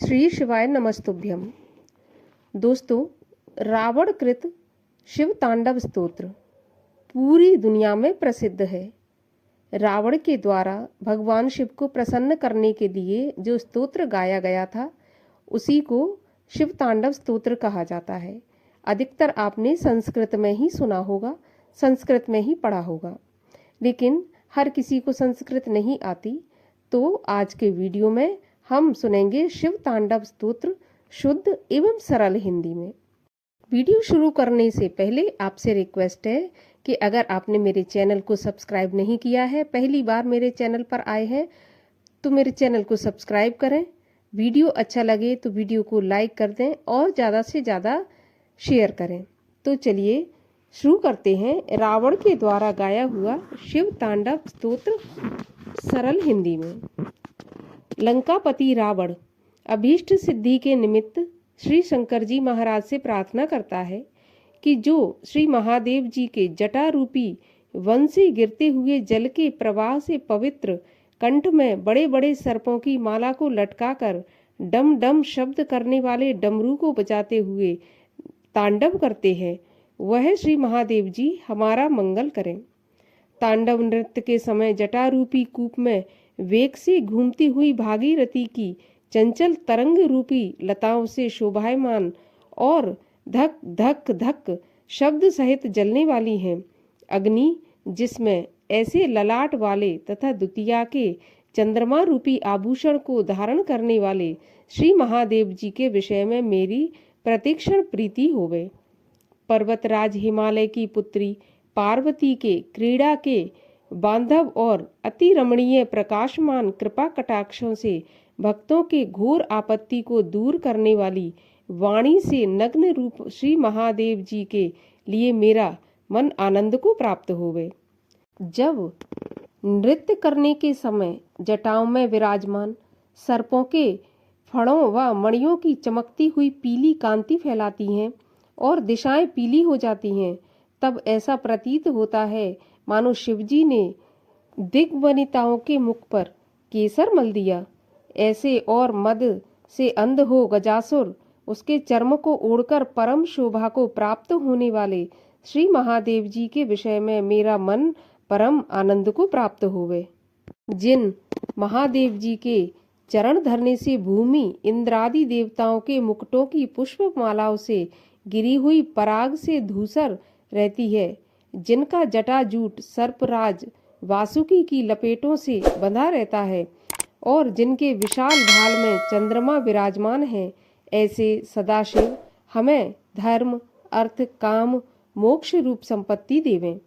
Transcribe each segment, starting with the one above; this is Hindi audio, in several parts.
श्री शिवाय नमस्तुभ्यम। दोस्तों, रावण कृत शिव तांडव स्तोत्र पूरी दुनिया में प्रसिद्ध है। रावण के द्वारा भगवान शिव को प्रसन्न करने के लिए जो स्तोत्र गाया गया था उसी को शिव तांडव स्तोत्र कहा जाता है। अधिकतर आपने संस्कृत में ही सुना होगा, संस्कृत में ही पढ़ा होगा, लेकिन हर किसी को संस्कृत नहीं आती। तो आज के वीडियो में हम सुनेंगे शिव तांडव स्तोत्र शुद्ध एवं सरल हिंदी में। वीडियो शुरू करने से पहले आपसे रिक्वेस्ट है कि अगर आपने मेरे चैनल को सब्सक्राइब नहीं किया है, पहली बार मेरे चैनल पर आए हैं, तो मेरे चैनल को सब्सक्राइब करें। वीडियो अच्छा लगे तो वीडियो को लाइक कर दें और ज़्यादा से ज़्यादा शेयर करें। तो चलिए शुरू करते हैं रावण के द्वारा गाया हुआ शिव तांडव स्तोत्र सरल हिंदी में। लंकापति रावण अभीष्ट सिद्धि के निमित्त श्री शंकर जी महाराज से प्रार्थना करता है कि जो श्री महादेव जी के जटा रूपी वन से गिरते हुए जल के प्रवाह से पवित्र कंठ में बड़े बड़े सर्पों की माला को लटकाकर डम डम शब्द करने वाले डमरू को बजाते हुए तांडव करते हैं, वह श्री महादेव जी हमारा मंगल करें। तांडव नृत्य के समय जटा रूपी कूप में वेग से घूमती हुई भागीरथी की चंचल तरंग रूपी लताओं से शोभायमान और धक धक धक शब्द सहित जलने वाली हैं। अग्नि जिसमें ऐसे ललाट वाले तथा द्वितीया के चंद्रमा रूपी आभूषण को धारण करने वाले श्री महादेव जी के विषय में मेरी प्रतिक्षण प्रीति होवे। पर्वतराज हिमालय की पुत्री पार्वती के क्रीड़ा के बांधव और अति रमणीय प्रकाशमान कृपा कटाक्षों से भक्तों के घोर आपत्ति को दूर करने वाली वाणी से नग्न रूप श्री महादेव जी के लिए मेरा मन आनंद को प्राप्त होवे। जब नृत्य करने के समय जटाओं में विराजमान सर्पों के फणों व मणियों की चमकती हुई पीली कांति फैलाती हैं और दिशाएं पीली हो जाती हैं, तब ऐसा प्रतीत होता है मानो शिवजी ने दिग्वनिताओं के मुख पर केसर मल दिया। ऐसे और मद से अंध हो गजासुर उसके चर्म को ओढ़कर परम शोभा को प्राप्त होने वाले श्री महादेव जी के विषय में मेरा मन परम आनंद को प्राप्त होवे। जिन महादेव जी के चरण धरने से भूमि इंद्रादि देवताओं के मुकुटों की पुष्प मालाओं से गिरी हुई पराग से धूसर रहती है, जिनका जटाजूट सर्पराज वासुकी की लपेटों से बंधा रहता है और जिनके विशाल भाल में चंद्रमा विराजमान है, ऐसे सदाशिव हमें धर्म अर्थ काम मोक्ष रूप संपत्ति देवें।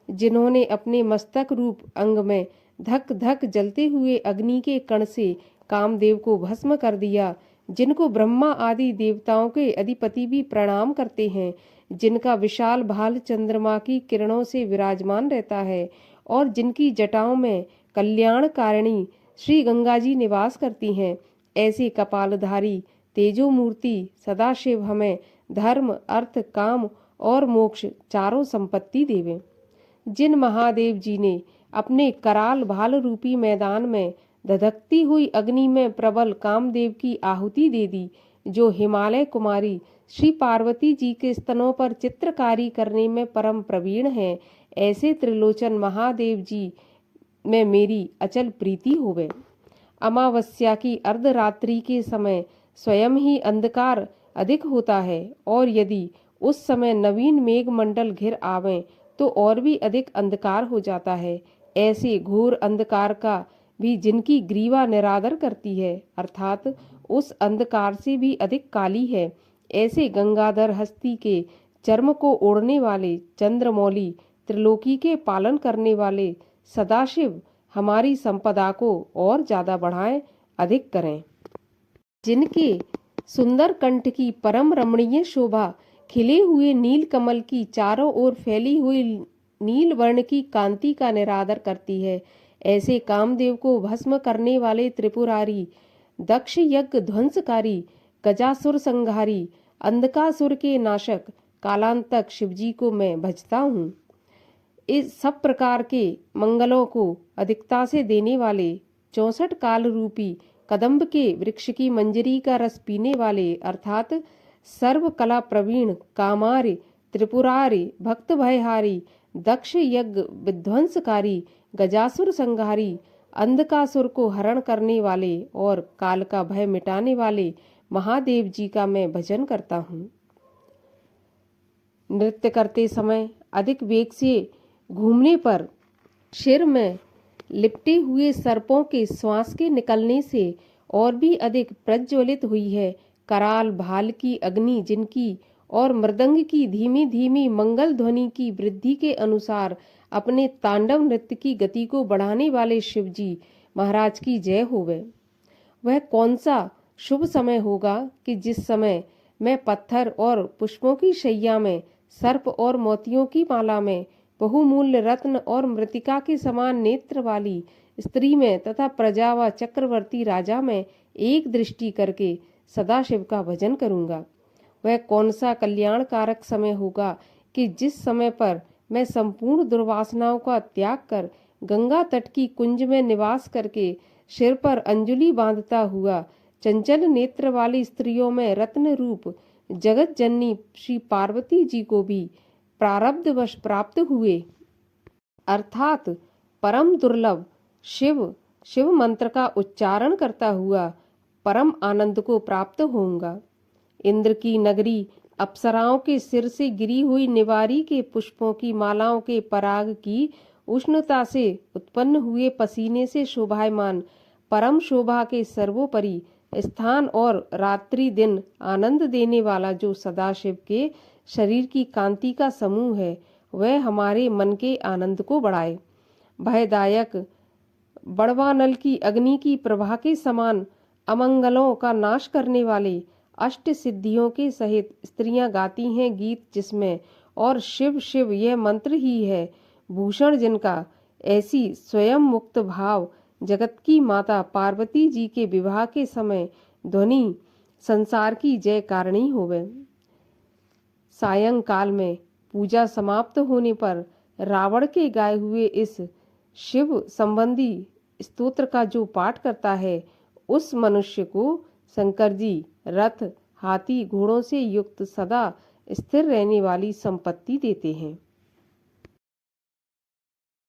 जिन्होंने अपने मस्तक रूप अंग में धक धक जलते हुए अग्नि के कण से कामदेव को भस्म कर दिया, जिनको ब्रह्मा आदि देवताओं के अधिपति भी प्रणाम करते हैं, जिनका विशाल भाल चंद्रमा की किरणों से विराजमान रहता है और जिनकी जटाओं में कल्याणकारिणी श्री गंगा जी निवास करती हैं, ऐसे कपालधारी तेजो मूर्ति सदाशिव हमें धर्म अर्थ काम और मोक्ष चारों संपत्ति देवें। जिन महादेव जी ने अपने कराल भाल रूपी मैदान में धधकती हुई अग्नि में प्रबल कामदेव की आहुति दे दी, जो हिमालय कुमारी श्री पार्वती जी के स्तनों पर चित्रकारी करने में परम प्रवीण हैं, ऐसे त्रिलोचन महादेव जी में मेरी अचल प्रीति होवे। अमावस्या की अर्धरात्रि के समय स्वयं ही अंधकार अधिक होता है और यदि उस समय नवीन मेघ मंडल घिर आवें तो और भी अधिक अंधकार हो जाता है। ऐसे घोर अंधकार का भी जिनकी ग्रीवा निरादर करती है, अर्थात उस अंधकार से भी अधिक काली है, ऐसे गंगाधर हस्ती के चर्म को ओढ़ने वाले चंद्रमौली त्रिलोकी के पालन करने वाले सदाशिव हमारी संपदा को और ज्यादा बढ़ाएं, अधिक करें। जिनके सुंदर कंठ की परम रमणीय शोभा खिले हुए नील कमल की चारों ओर फैली हुई नील वर्ण की कांति का निरादर करती है, ऐसे कामदेव को भस्म करने वाले त्रिपुरारी दक्ष यज्ञ ध्वंसकारी गजासुर संहारी अंधकासुर के नाशक कालांतक शिवजी को मैं भजता हूँ। इस सब प्रकार के मंगलों को अधिकता से देने वाले 64 काल रूपी कदम्ब के वृक्ष की मंजरी का रस पीने वाले अर्थात सर्व कला प्रवीण, कामार्य, त्रिपुरारि, भक्त भयहारी, दक्ष यज्ञ विध्वंसकारी, गजासुर संहारी, अंधकासुर को हरण करने वाले और काल का भय मिटाने वाले महादेव जी का मैं भजन करता हूँ। नृत्य करते समय अधिक वेग से घूमने पर सिर में लिपटे हुए सर्पों के श्वास के निकलने से और भी अधिक प्रज्वलित हुई है। कराल भाल की अग्नि जिनकी और मृदंग की धीमी धीमी मंगल ध्वनि की वृद्धि के अनुसार अपने तांडव नृत्य की गति को बढ़ाने वाले शिवजी महाराज की जय होवे। वह कौन सा शुभ समय होगा कि जिस समय मैं पत्थर और पुष्पों की शैया में, सर्प और मोतियों की माला में, बहुमूल्य रत्न और मृतिका के समान नेत्र वाली स्त्री में तथा प्रजा व चक्रवर्ती राजा में एक दृष्टि करके सदाशिव का भजन करूंगा। वह कौन सा कल्याणकारक समय होगा कि जिस समय पर मैं संपूर्ण दुर्वासनाओं का त्याग कर गंगा तट की कुंज में निवास करके सिर पर अंजुलि बांधता हुआ चंचल नेत्र वाली स्त्रियों में रत्न रूप जगत जननी श्री पार्वती जी को भी प्रारब्धवश प्राप्त हुए, अर्थात परम दुर्लभ शिव मंत्र का उच्चारण करता हुआ परम आनंद को प्राप्त होऊंगा। इंद्र की नगरी अप्सराओं के सिर से गिरी हुई निवारी के पुष्पों की मालाओं के पराग की उष्णता से उत्पन्न हुए पसीने से शोभायमान परम शोभा के सर्वोपरि स्थान और रात्रि दिन आनंद देने वाला जो सदाशिव के शरीर की कांति का समूह है, वह हमारे मन के आनंद को बढ़ाए। भयदायक बड़वानल की अग्नि की प्रभा के समान अमंगलों का नाश करने वाले अष्ट सिद्धियों के सहित स्त्रियां गाती हैं गीत जिसमें और शिव शिव यह मंत्र ही है भूषण जिनका, ऐसी स्वयं मुक्त भाव जगत की माता पार्वती जी के विवाह के समय ध्वनि संसार की जय कारिणी होवे। सायंकाल में पूजा समाप्त होने पर रावण के गाए हुए इस शिव संबंधी स्तोत्र का जो पाठ करता है, उस मनुष्य को शंकर जी रथ, हाथी, घोड़ों से युक्त सदा स्थिर रहने वाली संपत्ति देते हैं।